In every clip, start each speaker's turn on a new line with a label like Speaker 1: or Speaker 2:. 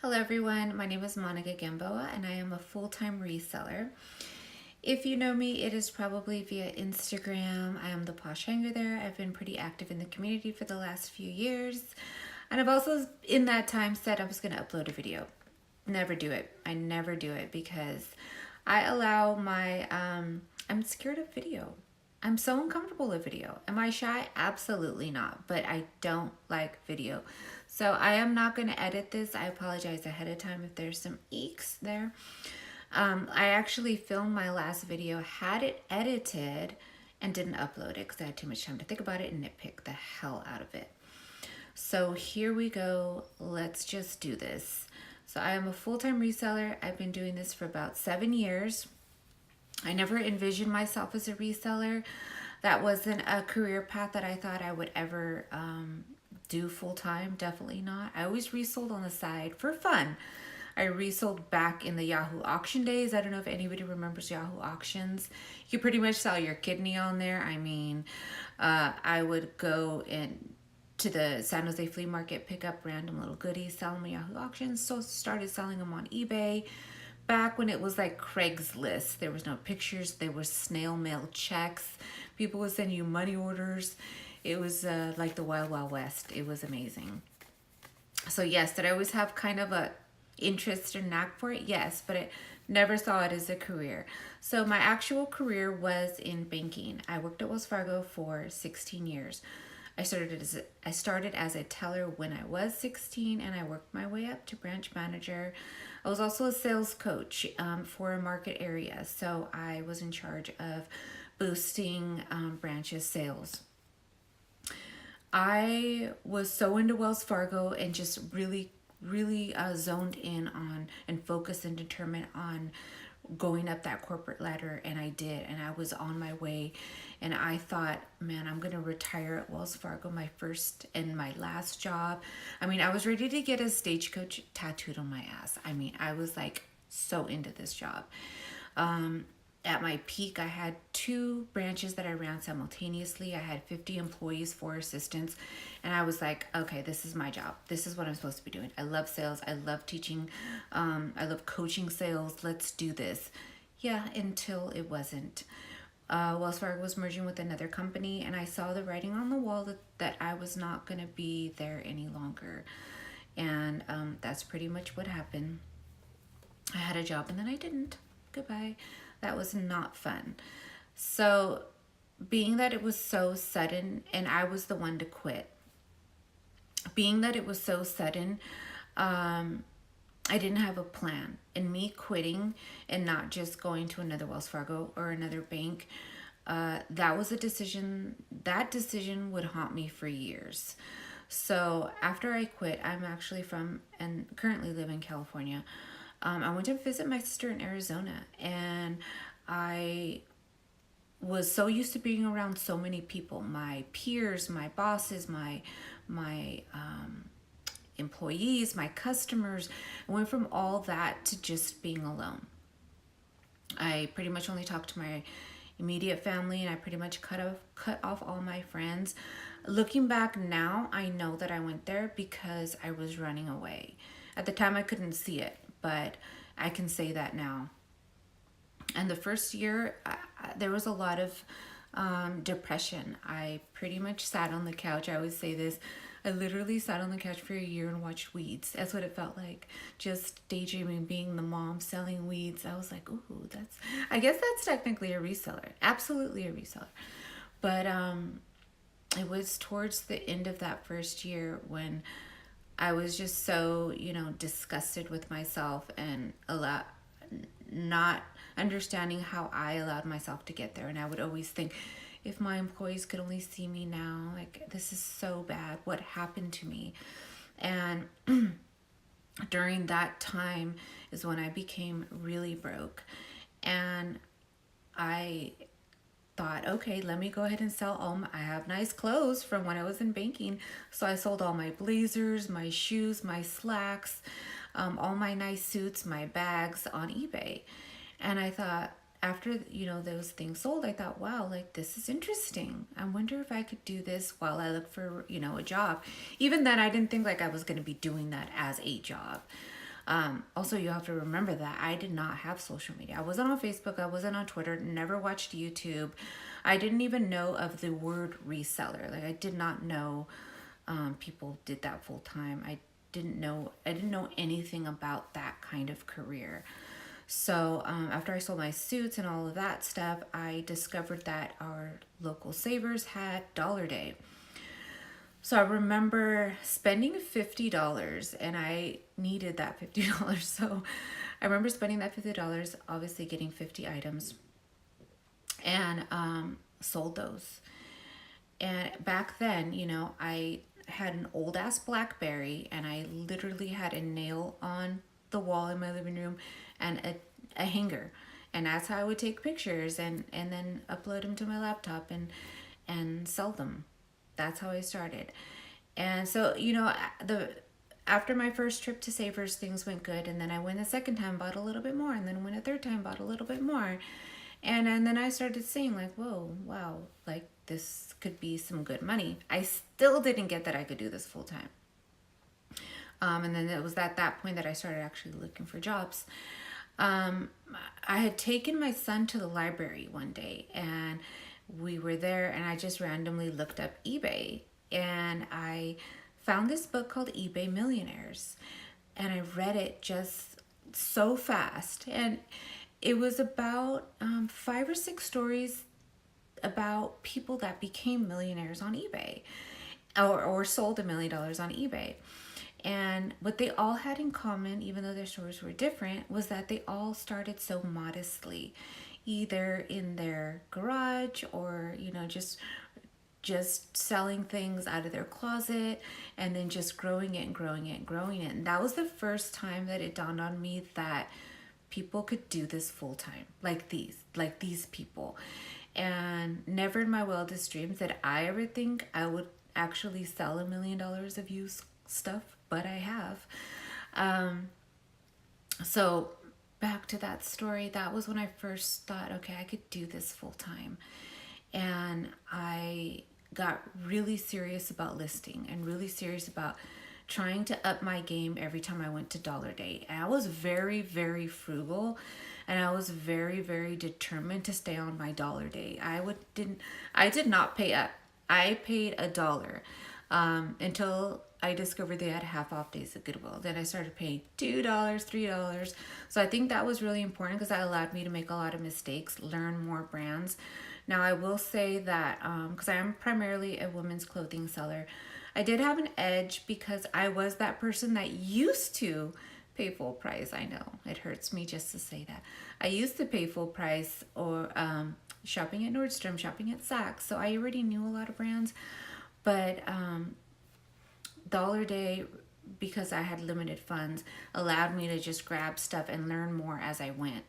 Speaker 1: Hello everyone, my name is Monica Gamboa and I am a full-time reseller. If you know me, it is probably via Instagram. I am the posh hanger there. I've been pretty active in the community for the last few years. And I've also in that time said I was going to upload a video. Never do it. I never do it because I allow my, I'm scared of video. I'm so uncomfortable with video. Am I shy? Absolutely not. But I don't like video. So I am not going to edit this. I apologize ahead of time if there's some eeks there. I actually filmed my last video, had it edited, and didn't upload it because I had too much time to think about it and nitpick the hell out of it. So here we go. Let's just do this. So I am a full-time reseller. I've been doing this for about 7 years. I never envisioned myself as a reseller. That wasn't a career path that I thought I would ever do full-time. Definitely not. I always resold on the side for fun. I resold back in the Yahoo auction days. I don't know if anybody remembers Yahoo auctions. You pretty much sell your kidney on there. I mean, I would go in to the San Jose flea market, pick up random little goodies, sell them on Yahoo auctions. So started selling them on eBay. Back when it was like Craigslist, there was no pictures, there was snail mail checks. People would send you money orders. It was like the Wild Wild West. It was amazing. So yes, did I always have kind of a interest or knack for it? Yes, but I never saw it as a career. So my actual career was in banking. I worked at Wells Fargo for 16 years. I started as a teller when I was 16 and I worked my way up to branch manager. I was also a sales coach for a market area. So I was in charge of boosting branches sales. I was so into Wells Fargo and just really zoned in on and focused and determined on going up that corporate ladder, and I did, and I was on my way, and I thought, man, I'm gonna retire at Wells Fargo, my first and my last job. I mean, I was ready to get a stagecoach tattooed on my ass. I mean, I was like so into this job. At my peak, I had 2 branches that I ran simultaneously. I had 50 employees, 4 assistants, and I was like, okay, this is my job. This is what I'm supposed to be doing. I love sales. I love teaching. I love coaching sales. Let's do this. Yeah, until it wasn't. Wells Fargo was merging with another company, and I saw the writing on the wall that I was not going to be there any longer. And that's pretty much what happened. I had a job, and then I didn't. Goodbye. That was not fun. So being that it was so sudden and I was the one to quit, being that it was so sudden, I didn't have a plan. And me quitting and not just going to another Wells Fargo or another bank, that was a decision. That decision would haunt me for years. So after I quit, I'm actually from and currently live in California. I went to visit my sister in Arizona, and I was so used to being around so many people, my peers, my bosses, my employees, my customers. I went from all that to just being alone. I pretty much only talked to my immediate family, and I pretty much cut off all my friends. Looking back now, I know that I went there because I was running away. At the time, I couldn't see it, but I can say that now. And the first year, there was a lot of depression. I pretty much sat on the couch. I always say this. I literally sat on the couch for a year and watched weeds. That's what it felt like. Just daydreaming, being the mom, selling weeds. I was like, ooh, I guess that's technically a reseller. Absolutely a reseller. But it was towards the end of that first year when I was just so, disgusted with myself and not understanding how I allowed myself to get there. And I would always think, if my employees could only see me now, like, this is so bad. What happened to me? And during that time is when I became really broke. And I thought, okay, let me go ahead and sell I have nice clothes from when I was in banking. So I sold all my blazers, my shoes, my slacks, all my nice suits, my bags on eBay. And I thought, after, those things sold, I thought, wow, like, this is interesting. I wonder if I could do this while I look for, a job. Even then, I didn't think like I was going to be doing that as a job. Also, you have to remember that I did not have social media. I wasn't on Facebook. I wasn't on Twitter. Never watched YouTube. I didn't even know of the word reseller. Like, I did not know people did that full time. I didn't know anything about that kind of career. So after I sold my suits and all of that stuff, I discovered that our local savers had Dollar Day. So I remember spending $50, and I needed that $50. So I remember spending that $50, obviously getting 50 items, and sold those. And back then, I had an old ass BlackBerry, and I literally had a nail on the wall in my living room and a hanger. And that's how I would take pictures and then upload them to my laptop and sell them. That's how I started. And so, after my first trip to Savers, things went good. And then I went a second time, bought a little bit more. And then went a third time, bought a little bit more. And then I started seeing like, whoa, wow, like this could be some good money. I still didn't get that I could do this full time. And then it was at that point that I started actually looking for jobs. I had taken my son to the library one day, and we were there, and I just randomly looked up eBay, and I found this book called eBay Millionaires, and I read it just so fast. And it was about 5 or 6 stories about people that became millionaires on eBay or sold $1 million on eBay. And what they all had in common, even though their stories were different, was that they all started so modestly, either in their garage or, just selling things out of their closet, and then just growing it and growing it and growing it. And that was the first time that it dawned on me that people could do this full time, like these people. And never in my wildest dreams did I ever think I would actually sell $1 million of used stuff, but I have. So back to that story, that was when I first thought, okay, I could do this full time. And I got really serious about listing and really serious about trying to up my game every time I went to Dollar Day. And I was very, very frugal, and I was very, very determined to stay on my Dollar Day. I did not pay up. I paid $1 until I discovered they had half off days at Goodwill. Then I started paying $2, $3. So I think that was really important because that allowed me to make a lot of mistakes, learn more brands. Now I will say that because I am primarily a women's clothing seller, I did have an edge because I was that person that used to pay full price. I know it hurts me just to say that. I used to pay full price or shopping at Nordstrom, shopping at Saks. So I already knew a lot of brands. But Dollar Day, because I had limited funds, allowed me to just grab stuff and learn more as I went.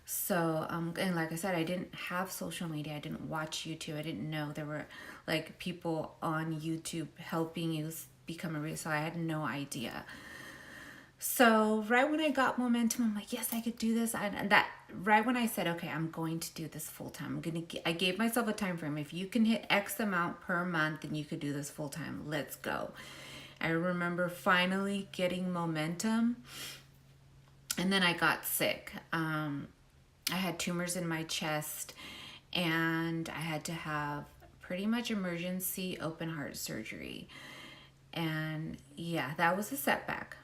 Speaker 1: So, and like I said, I didn't have social media. I didn't watch YouTube. I didn't know there were like people on YouTube helping you become a reseller. I had no idea. So right when I got momentum, I'm like, yes, I could do this. And that right when I said, okay, I'm going to do this full time. I gave myself a time frame. If you can hit X amount per month, then you could do this full time. Let's go. I remember finally getting momentum, and then I got sick. I had tumors in my chest, and I had to have pretty much emergency open heart surgery. And yeah, that was a setback,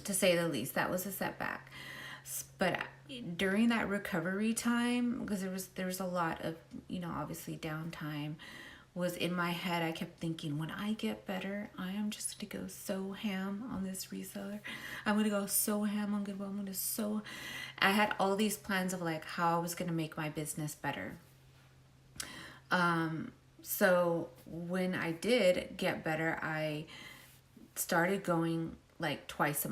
Speaker 1: to say the least. That was a setback. But during that recovery time, because there was a lot of, obviously downtime, was in my head. I kept thinking, when I get better, I am just going to go so ham on this reseller. I'm going to go so ham on Goodwill. I had all these plans of like how I was going to make my business better. So when I did get better, I started going like twice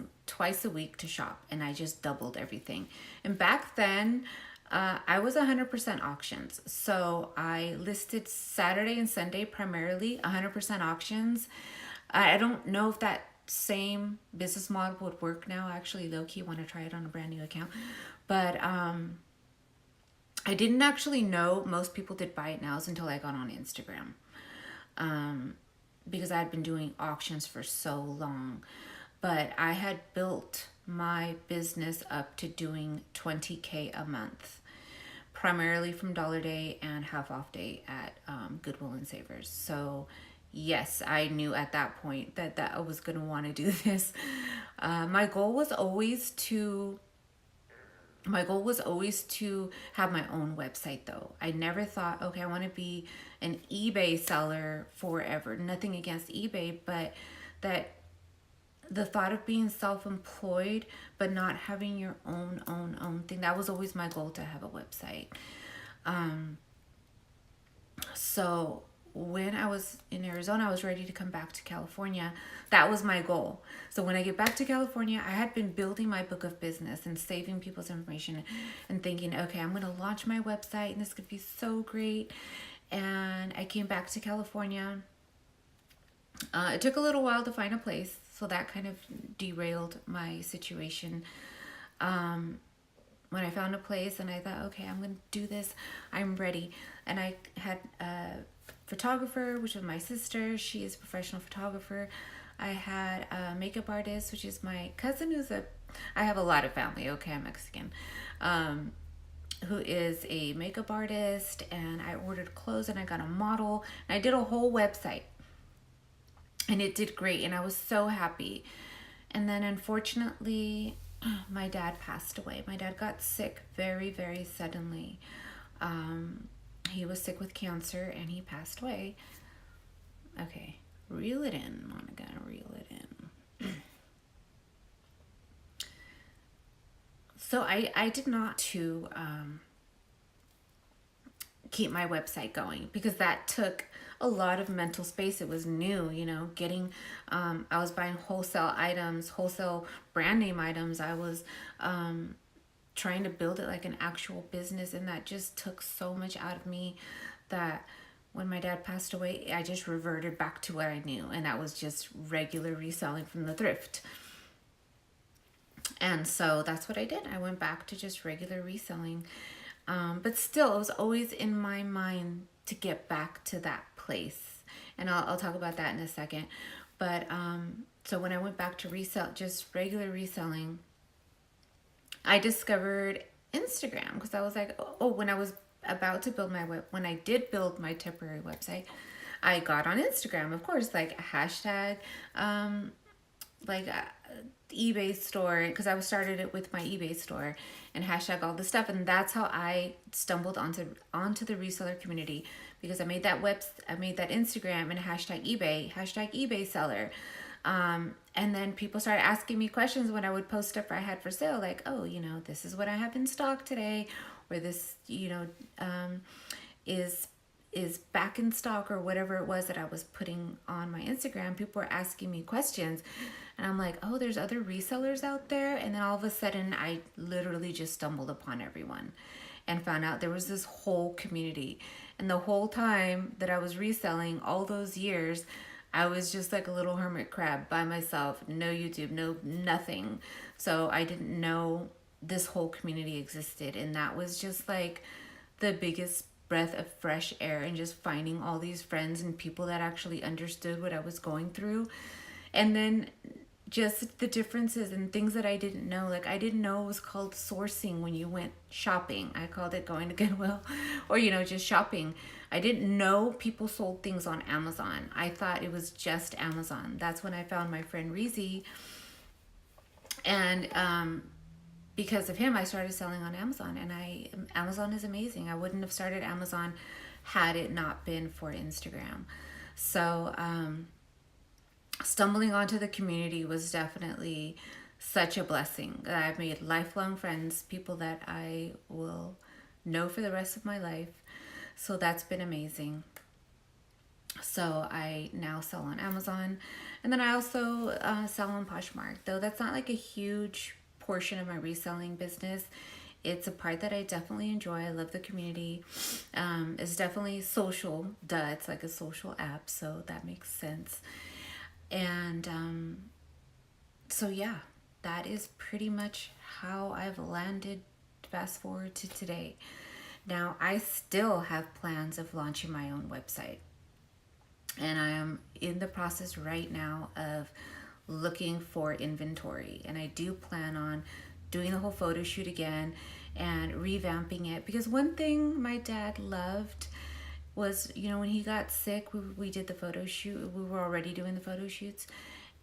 Speaker 1: a week to shop, and I just doubled everything. And back then, I was 100% auctions. So I listed Saturday and Sunday primarily 100% auctions. I don't know if that same business model would work now. I actually low-key want to try it on a brand new account. But I didn't actually know most people did buy it nows until I got on Instagram. Because I had been doing auctions for so long. but I had built my business up to doing $20K a month, primarily from Dollar Day and Half Off Day at Goodwill and Savers. So yes, I knew at that point that I was going to want to do this. My goal was always to have my own website though. I never thought, okay, I want to be an eBay seller forever. Nothing against eBay, but that the thought of being self-employed but not having your own thing, that was always my goal, to have a website. So when I was in Arizona, I was ready to come back to California. That was my goal. So when I get back to California, I had been building my book of business and saving people's information and thinking, okay, I'm going to launch my website and this could be so great. And I came back to California. It took a little while to find a place, so that kind of derailed my situation. When I found a place and I thought, okay, I'm going to do this, I'm ready. And I had a photographer, which was my sister. She is a professional photographer. I had a makeup artist, which is my cousin, I have a lot of family, okay, I'm Mexican, who is a makeup artist. And I ordered clothes and I got a model and I did a whole website. And it did great, and I was so happy. And then unfortunately, my dad passed away. My dad got sick very, very suddenly. He was sick with cancer, and he passed away. Okay, reel it in, Monica, reel it in. So I did not to keep my website going, because that took a lot of mental space. It was new, getting, I was buying wholesale items, wholesale brand name items. I was trying to build it like an actual business, and that just took so much out of me that when my dad passed away, I just reverted back to what I knew, and that was just regular reselling from the thrift. And so that's what I did. I went back to just regular reselling. But still, it was always in my mind to get back to that place. And I'll talk about that in a second. But so when I went back to just regular reselling, I discovered Instagram, because I was like, oh, when I was about to build when I did build my temporary website, I got on Instagram, of course, like a hashtag, eBay store, because I started it with my eBay store, and hashtag all the stuff. And that's how I stumbled onto the reseller community, because I made that Instagram and hashtag ebayseller. And then people started asking me questions when I would post stuff I had for sale, like, oh, this is what I have in stock today, or this, is back in stock, or whatever it was that I was putting on my Instagram. People were asking me questions, and I'm like, oh, there's other resellers out there. And then all of a sudden, I literally just stumbled upon everyone and found out there was this whole community. And the whole time that I was reselling, all those years, I was just like a little hermit crab by myself, no YouTube, no nothing. So I didn't know this whole community existed. And that was just like the biggest breath of fresh air, and just finding all these friends and people that actually understood what I was going through. And then just the differences and things that I didn't know. Like, I didn't know it was called sourcing when you went shopping. I called it going to Goodwill, or, just shopping. I didn't know people sold things on Amazon. I thought it was just Amazon. That's when I found my friend Reezy. And because of him, I started selling on Amazon. And Amazon is amazing. I wouldn't have started Amazon had it not been for Instagram. So stumbling onto the community was definitely such a blessing. I've made lifelong friends, people that I will know for the rest of my life. So that's been amazing. So I now sell on Amazon. And then I also sell on Poshmark, though that's not like a huge portion of my reselling business. It's a part that I definitely enjoy. I love the community. It's definitely social. Duh, it's like a social app, so that makes sense. And so yeah, that is pretty much how I've landed. Fast forward to today. Now, I still have plans of launching my own website, and I am in the process right now of looking for inventory. And I do plan on doing the whole photo shoot again and revamping it, because one thing my dad loved was, you know, when he got sick, we did the photo shoot. We were already doing the photo shoots,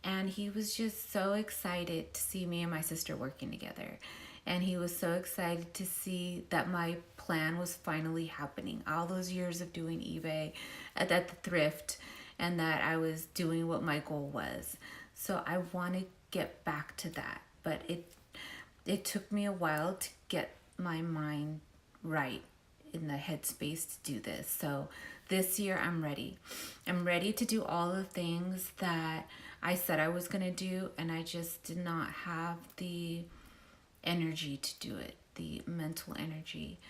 Speaker 1: and he was just so excited to see me and my sister working together. And he was so excited to see that my plan was finally happening. All those years of doing eBay at the thrift, and that I was doing what my goal was. So I want to get back to that, but it took me a while to get my mind right in the headspace to do this. So this year I'm ready. I'm ready to do all the things that I said I was going to do, and I just did not have the energy to do it, the mental energy.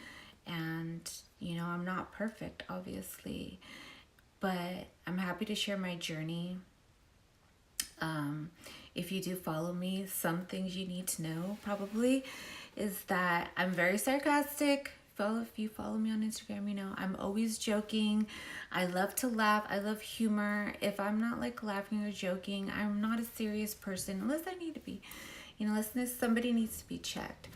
Speaker 1: And, you know, I'm not perfect, obviously, but I'm happy to share my journey. If you do follow me, some things you need to know probably is that I'm very sarcastic. If you follow me on Instagram, you know I'm always joking. I love to laugh. I love humor. If I'm not like laughing or joking, I'm not a serious person unless I need to be, you know, unless somebody needs to be checked.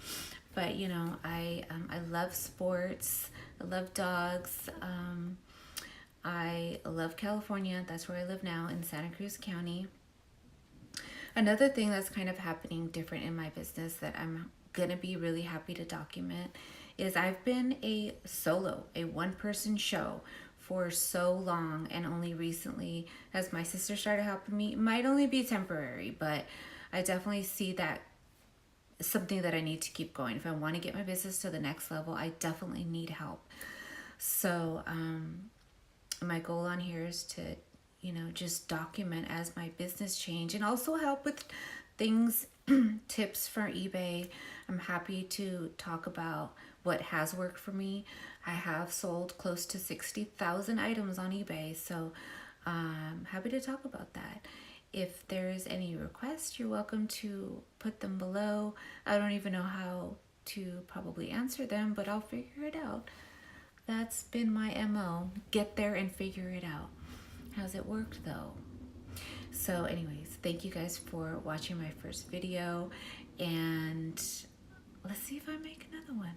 Speaker 1: But you know, I love sports. I love dogs. I love California. That's where I live now, in Santa Cruz County. Another thing that's kind of happening different in my business that I'm gonna be really happy to document is I've been a one-person show for so long, and only recently, as my sister started helping me, it might only be temporary, but I definitely see that something that I need to keep going. If I want to get my business to the next level, I definitely need help. So my goal on here is to, you know, just document as my business change, and also help with things, tips for eBay. I'm happy to talk about what has worked for me. I have sold close to 60,000 items on eBay, so I'm happy to talk about that. If there's any requests, you're welcome to put them below. I don't even know how to probably answer them, but I'll figure it out. That's been my MO. Get there and figure it out. How's it worked though? So anyways, thank you guys for watching my first video, and let's see if I make another one.